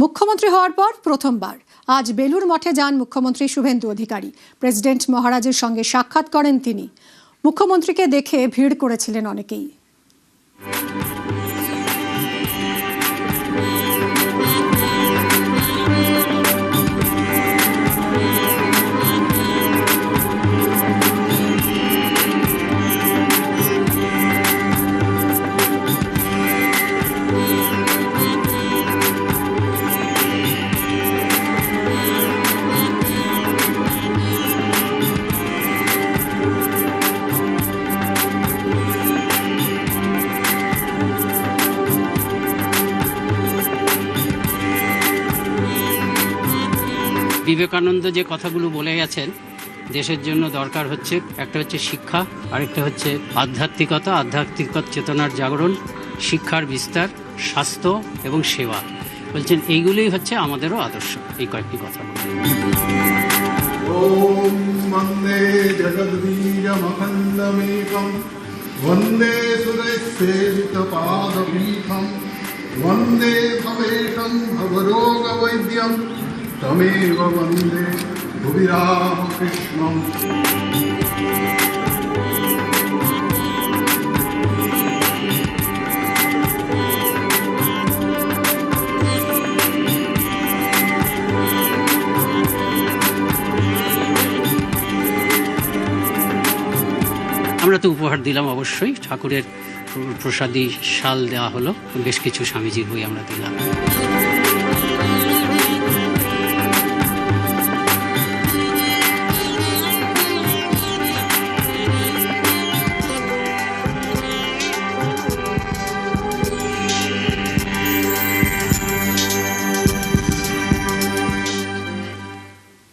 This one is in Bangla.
মুখ্যমন্ত্রী হওয়ার পর প্রথমবার আজ বেলুর মঠে যান মুখ্যমন্ত্রী শুভেন্দু অধিকারী। প্রেসিডেন্ট মহারাজের সঙ্গে সাক্ষাৎ করেন তিনি। মুখ্যমন্ত্রীকে দেখে ভিড় করেছিলেন অনেকেই। বিবেকানন্দ যে কথাগুলো বলে গেছেন, দেশের জন্য দরকার হচ্ছে একটা হচ্ছে শিক্ষা, আরেকটা হচ্ছে আধ্যাত্মিকতা, আধ্যাত্মিক চেতনার জাগরণ, শিক্ষার বিস্তার, স্বাস্থ্য এবং সেবা। বলছেন এইগুলোই হচ্ছে আমাদেরও আদর্শ। এই কয়েকটি কথা ওম বন্দে জগদ্বীরমখণ্ডমেকং বন্দে সুরসেবিতপাদপীঠং বন্দে ভবেশং ভবরোগবৈদ্যং তমেব বন্দে ভুবিরামকৃষ্ণং। আমরা তো উপহার দিলাম, অবশ্যই ঠাকুরের প্রসাদী শাল দেওয়া হলো, বেশ কিছু স্বামীজির বই আমরা দিলাম।